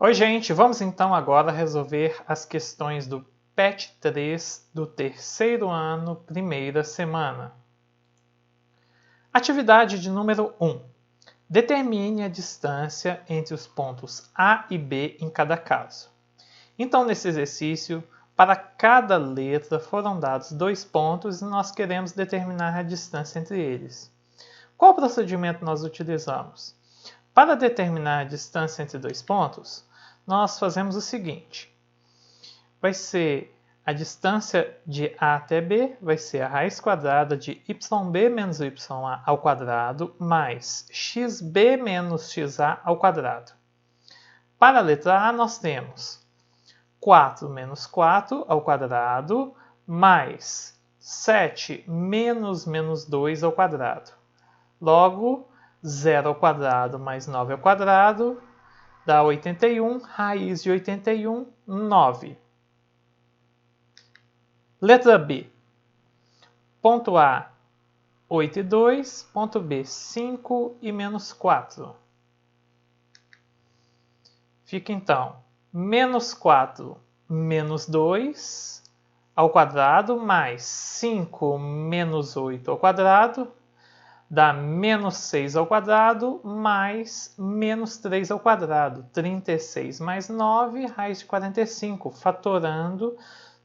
Oi, gente! Vamos então agora resolver as questões do PET 3 do terceiro ano, primeira semana. Atividade de número 1. Determine a distância entre os pontos A e B em cada caso. Então, nesse exercício, para cada letra foram dados 2 pontos e nós queremos determinar a distância entre eles. Qual procedimento nós utilizamos? Para determinar a distância entre 2 pontos, nós fazemos o seguinte. Vai ser a distância de A até B, vai ser a raiz quadrada de yb menos ya ao quadrado, mais xb menos xa ao quadrado. Para a letra A, nós temos 4 menos 4 ao quadrado, mais 7 menos 2 ao quadrado. Logo, 0 ao quadrado mais 9 ao quadrado dá 81, raiz de 81, 9. Letra B. Ponto A, 8 e 2. Ponto B, 5 e menos 4. Fica então, menos 4 menos 2 ao quadrado, mais 5 menos 8 ao quadrado, dá menos 6 ao quadrado, mais menos 3 ao quadrado. 36 mais 9, raiz de 45. Fatorando,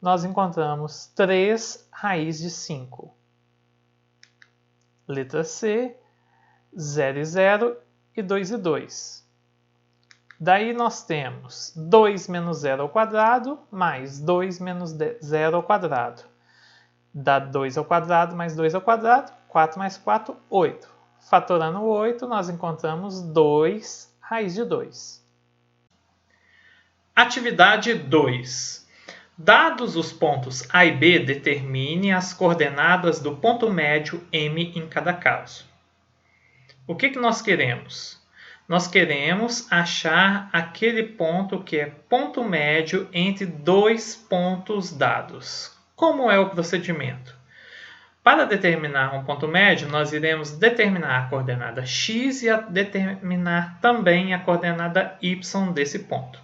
nós encontramos 3 raiz de 5. Letra C, 0 e 0 e 2 e 2. Daí nós temos 2 menos 0 ao quadrado, mais 2 menos 0 ao quadrado. Dá 2 ao quadrado mais 2 ao quadrado, 4 mais 4, 8. Fatorando o 8, nós encontramos 2 raiz de 2. Atividade 2. Dados os pontos A e B, determine as coordenadas do ponto médio M em cada caso. O que nós queremos? Nós queremos achar aquele ponto que é ponto médio entre dois pontos dados. Como é o procedimento? Para determinar um ponto médio, nós iremos determinar a coordenada x e determinar também a coordenada y desse ponto.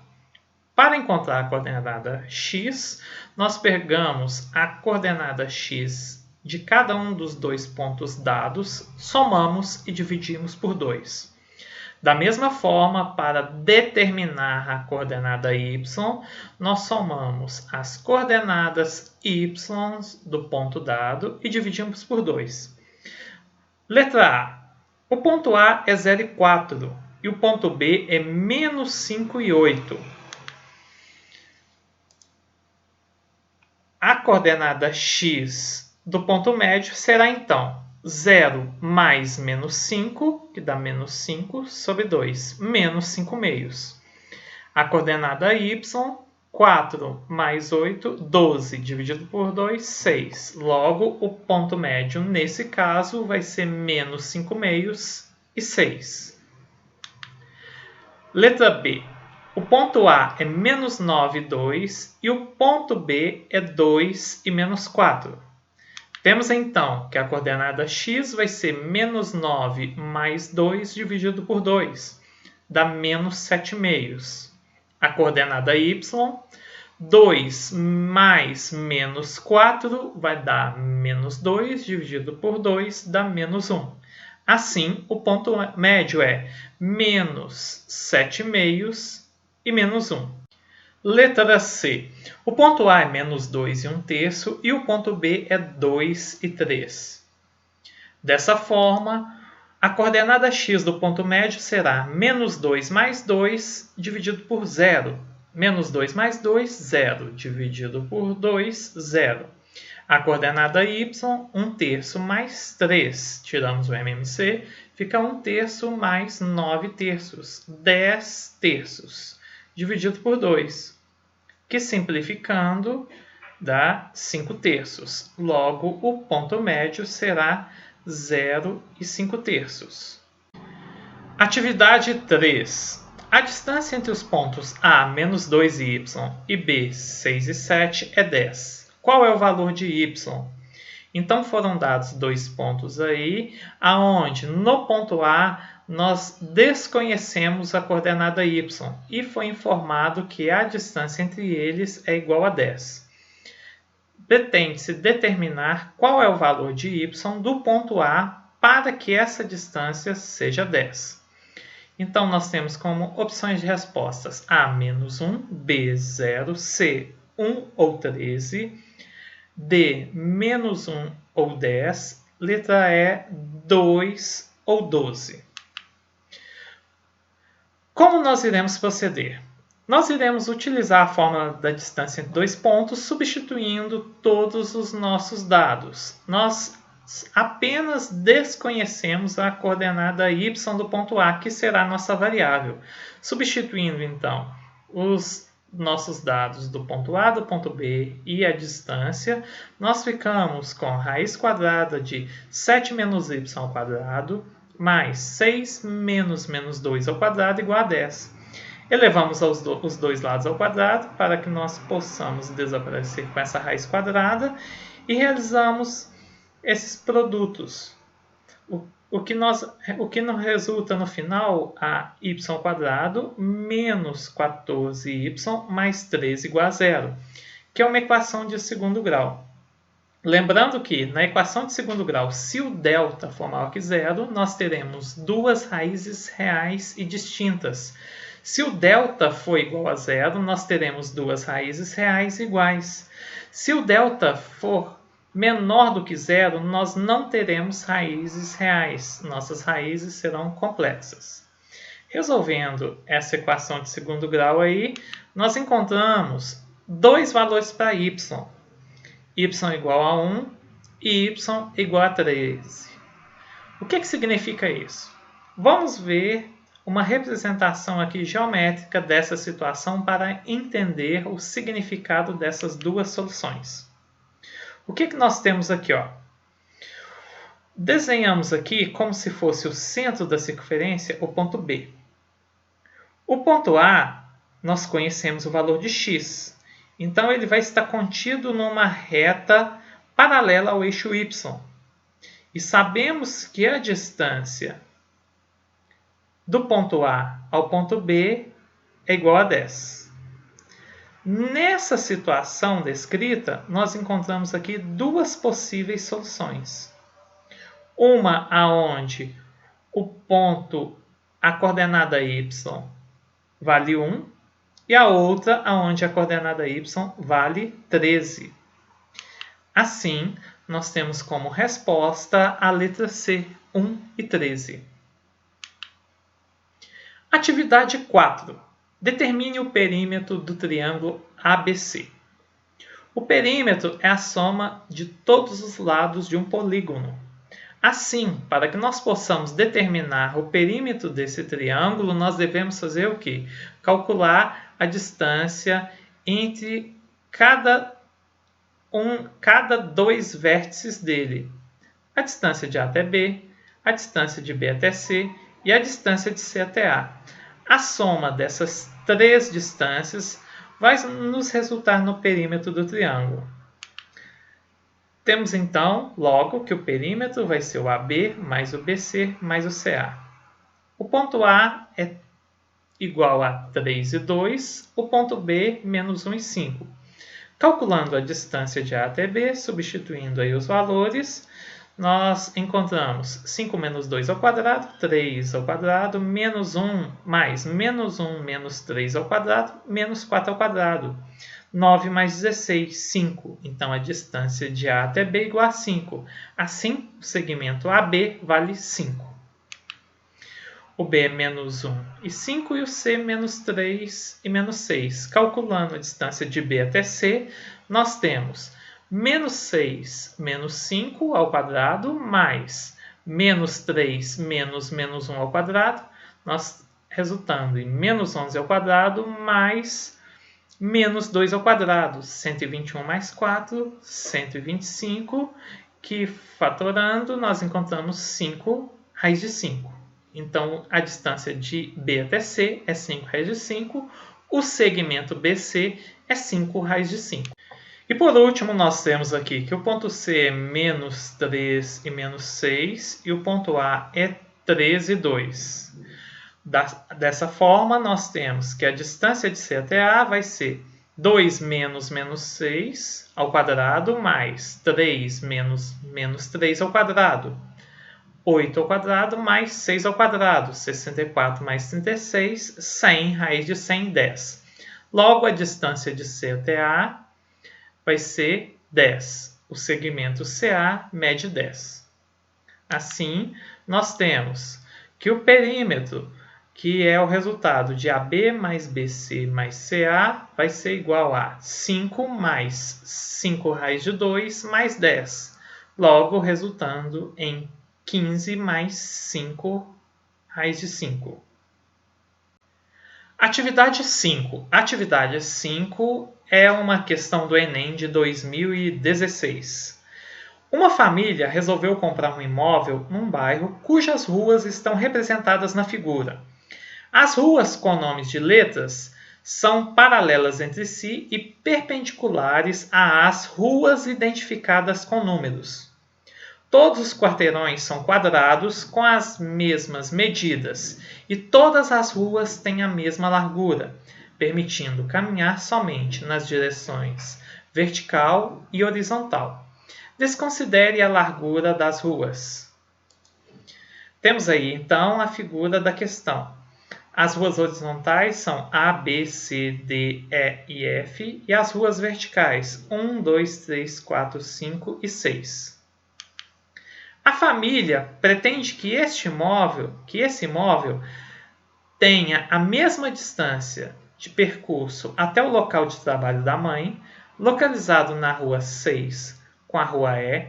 Para encontrar a coordenada x, nós pegamos a coordenada x de cada um dos dois pontos dados, somamos e dividimos por 2. Da mesma forma, para determinar a coordenada y, nós somamos as coordenadas y do ponto dado e dividimos por 2. Letra A. O ponto A é 0 e 4 e o ponto B é menos 5 e 8. A coordenada x do ponto médio será então 0 mais menos 5, que dá menos 5, sobre 2, menos 5 meios. A coordenada y, 4 mais 8, 12, dividido por 2, 6. Logo, o ponto médio, nesse caso, vai ser menos 5 meios e 6. Letra B. O ponto A é menos 9 e 2 e o ponto B é 2 e menos 4. Temos então que a coordenada x vai ser menos 9 mais 2 dividido por 2, dá menos 7 meios. A coordenada y, 2 mais menos 4 vai dar menos 2 dividido por 2, dá menos 1. Assim, o ponto médio é menos 7 meios e menos 1. Letra C. O ponto A é menos 2 e 1/3 e o ponto B é 2 e 3. Dessa forma, a coordenada x do ponto médio será menos 2 mais 2 dividido por 0. Menos 2 mais 2, 0. Dividido por 2, 0. A coordenada y, 1/3 mais 3. Tiramos o MMC, fica 1/3 mais 9/3. 10/3. Dividido por 2, que simplificando dá 5/3. Logo, o ponto médio será 0 e 5/3. Atividade 3. A distância entre os pontos A, menos 2y, e B, 6 e 7, é 10. Qual é o valor de y? Então, foram dados 2 pontos aí, aonde no ponto A nós desconhecemos a coordenada y e foi informado que a distância entre eles é igual a 10. Pretende-se determinar qual é o valor de y do ponto A para que essa distância seja 10. Então, nós temos como opções de respostas A, menos 1, B, 0, C, 1 ou 13, D, menos 1 ou 10, letra E, 2 ou 12. Como nós iremos proceder? Nós iremos utilizar a fórmula da distância entre dois pontos, substituindo todos os nossos dados. Nós apenas desconhecemos a coordenada y do ponto A, que será a nossa variável. Substituindo, então, os nossos dados do ponto A, do ponto B e a distância, nós ficamos com raiz quadrada de 7 menos y ao quadrado, mais 6 menos 2 ao quadrado igual a 10. Elevamos os dois lados ao quadrado para que nós possamos desaparecer com essa raiz quadrada e realizamos esses produtos. O que nos resulta no final a y² menos 14y mais 13 igual a 0, que é uma equação de segundo grau. Lembrando que na equação de segundo grau, se o delta for maior que 0, nós teremos duas raízes reais e distintas. Se o delta for igual a 0, nós teremos duas raízes reais iguais. Se o delta for menor do que 0, nós não teremos raízes reais. Nossas raízes serão complexas. Resolvendo essa equação de segundo grau aí, nós encontramos dois valores para y. Y igual a 1 e y igual a 13. O que significa isso? Vamos ver uma representação aqui geométrica dessa situação para entender o significado dessas duas soluções. O que nós temos aqui? Desenhamos aqui como se fosse o centro da circunferência o ponto B. O ponto A, nós conhecemos o valor de x. Então, ele vai estar contido numa reta paralela ao eixo y. E sabemos que a distância do ponto A ao ponto B é igual a 10. Nessa situação descrita, nós encontramos aqui duas possíveis soluções. Uma aonde a coordenada y vale 1 e a outra aonde a coordenada y vale 13. Assim, nós temos como resposta a letra C, 1 e 13. Atividade 4. Determine o perímetro do triângulo ABC. O perímetro é a soma de todos os lados de um polígono. Assim, para que nós possamos determinar o perímetro desse triângulo, nós devemos fazer o quê? Calcular a distância entre cada dois vértices dele. A distância de A até B, a distância de B até C e a distância de C até A. A soma dessas três distâncias vai nos resultar no perímetro do triângulo. Temos então, logo, que o perímetro vai ser o AB mais o BC mais o CA. O ponto A é igual a 3 e 2, o ponto B menos 1 e 5. Calculando a distância de A até B, substituindo aí os valores, nós encontramos 5 menos 2 ao quadrado, 3 ao quadrado, menos 1 mais menos 1 menos 3 ao quadrado, menos 4 ao quadrado. 9 mais 16, 5. Então, a distância de A até B é igual a 5. Assim, o segmento AB vale 5. O B é menos 1 e 5 e o C menos 3 e menos 6. Calculando a distância de B até C, nós temos menos 6 menos 5 ao quadrado mais menos 3 menos 1 ao quadrado, nós resultando em menos 11 ao quadrado mais menos 2 ao quadrado, 121 mais 4, 125, que fatorando nós encontramos 5 raiz de 5. Então, a distância de B até C é 5 raiz de 5, o segmento BC é 5 raiz de 5. E por último, nós temos aqui que o ponto C é menos 3 e menos 6, e o ponto A é 3 e 2. Dessa forma, nós temos que a distância de C até A vai ser 2 menos 6 ao quadrado mais 3 menos 3 ao quadrado. 8 ao quadrado mais 6 ao quadrado. 64 mais 36, 100, raiz de 100, 10. Logo, a distância de C até A vai ser 10. O segmento CA mede 10. Assim, nós temos que o perímetro, que é o resultado de AB mais BC mais CA, vai ser igual a 5 mais 5 raiz de 2 mais 10. Logo, resultando em 15 mais 5 raiz de 5. Atividade 5. Atividade 5 é uma questão do Enem de 2016. Uma família resolveu comprar um imóvel num bairro cujas ruas estão representadas na figura. As ruas com nomes de letras são paralelas entre si e perpendiculares às ruas identificadas com números. Todos os quarteirões são quadrados com as mesmas medidas e todas as ruas têm a mesma largura, permitindo caminhar somente nas direções vertical e horizontal. Desconsidere a largura das ruas. Temos aí, então, a figura da questão. As ruas horizontais são A, B, C, D, E e F, e as ruas verticais 1, 2, 3, 4, 5 e 6. A família pretende que esse imóvel tenha a mesma distância de percurso até o local de trabalho da mãe, localizado na rua 6 com a rua E,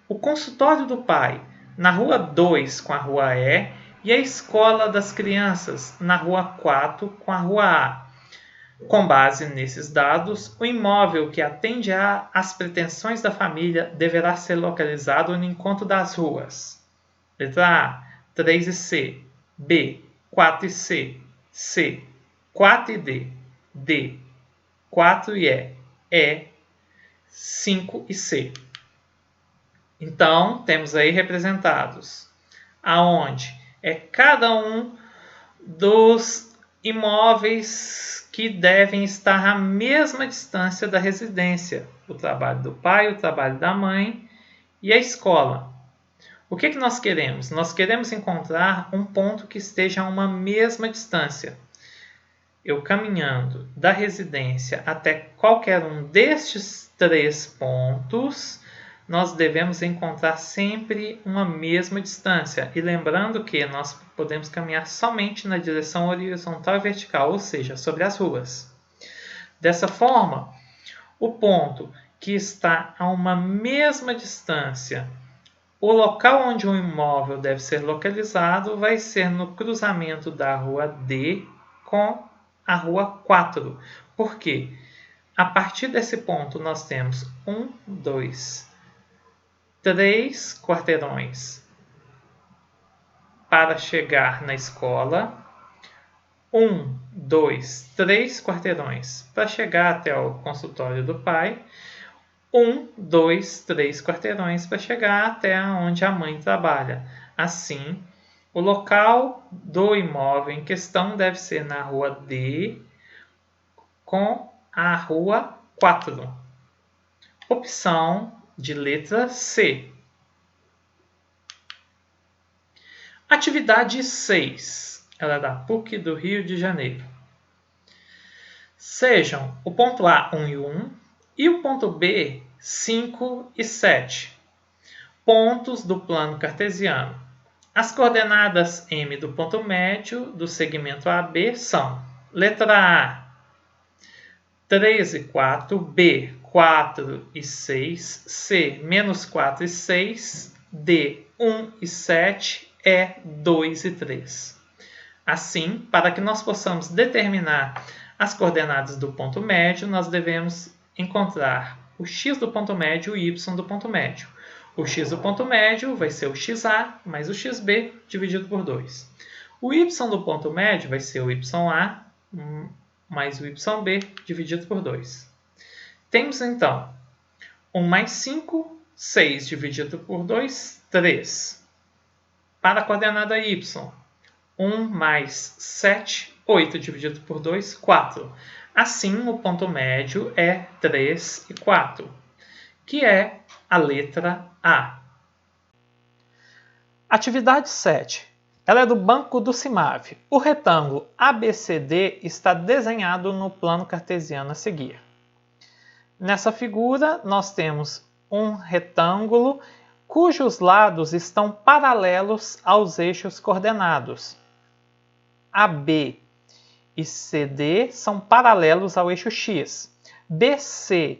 o consultório do pai na rua 2 com a rua E e a escola das crianças na rua 4 com a rua A. Com base nesses dados, o imóvel que atende às pretensões da família deverá ser localizado no encontro das ruas. Letra A, 3 e C. B, 4 e C. C, 4 e D. D, 4 e E, 5 e C. Então, temos aí representados aonde é cada um dos imóveis que devem estar à mesma distância da residência, o trabalho do pai, o trabalho da mãe e a escola. O que nós queremos? Nós queremos encontrar um ponto que esteja a uma mesma distância. Eu caminhando da residência até qualquer um destes 3 pontos, nós devemos encontrar sempre uma mesma distância. E lembrando que nós podemos caminhar somente na direção horizontal e vertical, ou seja, sobre as ruas. Dessa forma, o ponto que está a uma mesma distância, o local onde o imóvel deve ser localizado vai ser no cruzamento da rua D com a rua 4. Por quê? A partir desse ponto nós temos 1, 2, 3 quarteirões para chegar na escola. 1, 2, 3 quarteirões para chegar até o consultório do pai. 1, 2, 3 quarteirões para chegar até onde a mãe trabalha. Assim, o local do imóvel em questão deve ser na rua D com a rua 4. Opção de letra C. Atividade 6. Ela é da PUC do Rio de Janeiro. Sejam o ponto A 1 e 1 e o ponto B 5 e 7. Pontos do plano cartesiano. As coordenadas M do ponto médio do segmento AB são: letra A, 3 e 4, B, 4 e 6, C, menos 4 e 6, D, 1 e 7, E, 2 e 3. Assim, para que nós possamos determinar as coordenadas do ponto médio, nós devemos encontrar o x do ponto médio e o y do ponto médio. O x do ponto médio vai ser o xa mais o xb dividido por 2. O y do ponto médio vai ser o ya mais o yb dividido por 2. Temos então 1 mais 5, 6 dividido por 2, 3. Para a coordenada y, 1 mais 7, 8 dividido por 2, 4. Assim, o ponto médio é 3 e 4, que é a letra A. Atividade 7. Ela é do banco do CIMAV. O retângulo ABCD está desenhado no plano cartesiano a seguir. Nessa figura, nós temos um retângulo cujos lados estão paralelos aos eixos coordenados. AB e CD são paralelos ao eixo X. BC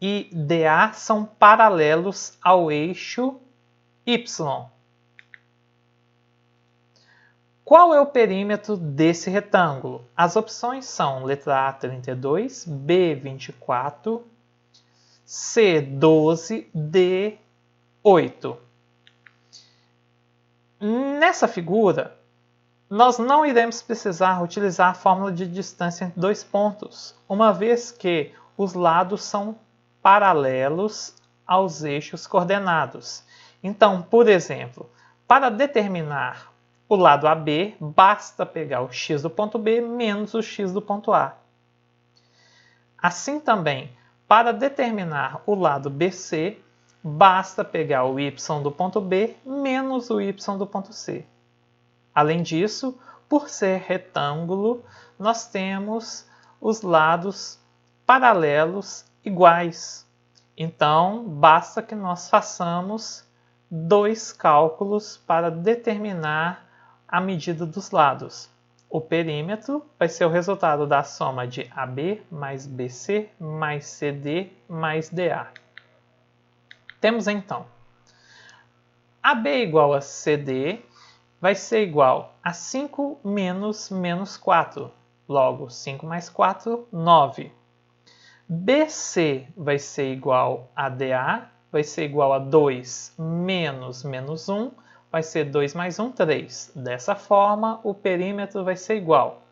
e DA são paralelos ao eixo Y. Qual é o perímetro desse retângulo? As opções são letra A, 32, B, 24, C, 12, D, 8. Nessa figura, nós não iremos precisar utilizar a fórmula de distância entre dois pontos, uma vez que os lados são paralelos aos eixos coordenados. Então, por exemplo, para determinar o lado AB, basta pegar o x do ponto B menos o x do ponto A. Assim também, para determinar o lado BC, basta pegar o y do ponto B menos o y do ponto C. Além disso, por ser retângulo, nós temos os lados paralelos iguais. Então, basta que nós façamos dois cálculos para determinar a medida dos lados. O perímetro vai ser o resultado da soma de AB mais BC mais CD mais DA. Temos então AB igual a CD vai ser igual a 5 menos 4. Logo, 5 mais 4, 9. BC vai ser igual a DA, vai ser igual a 2 menos 1, vai ser 2 mais 1, 3. Dessa forma, o perímetro vai ser igual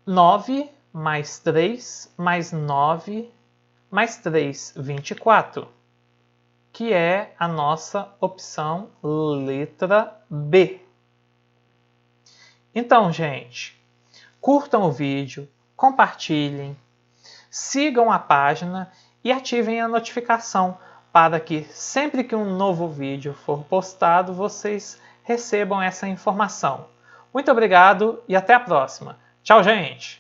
9 mais 3 mais 9 mais 3, 24, que é a nossa opção letra B. Então, gente, curtam o vídeo, compartilhem, sigam a página e ativem a notificação para que sempre que um novo vídeo for postado, vocês recebam essa informação. Muito obrigado e até a próxima. Tchau, gente!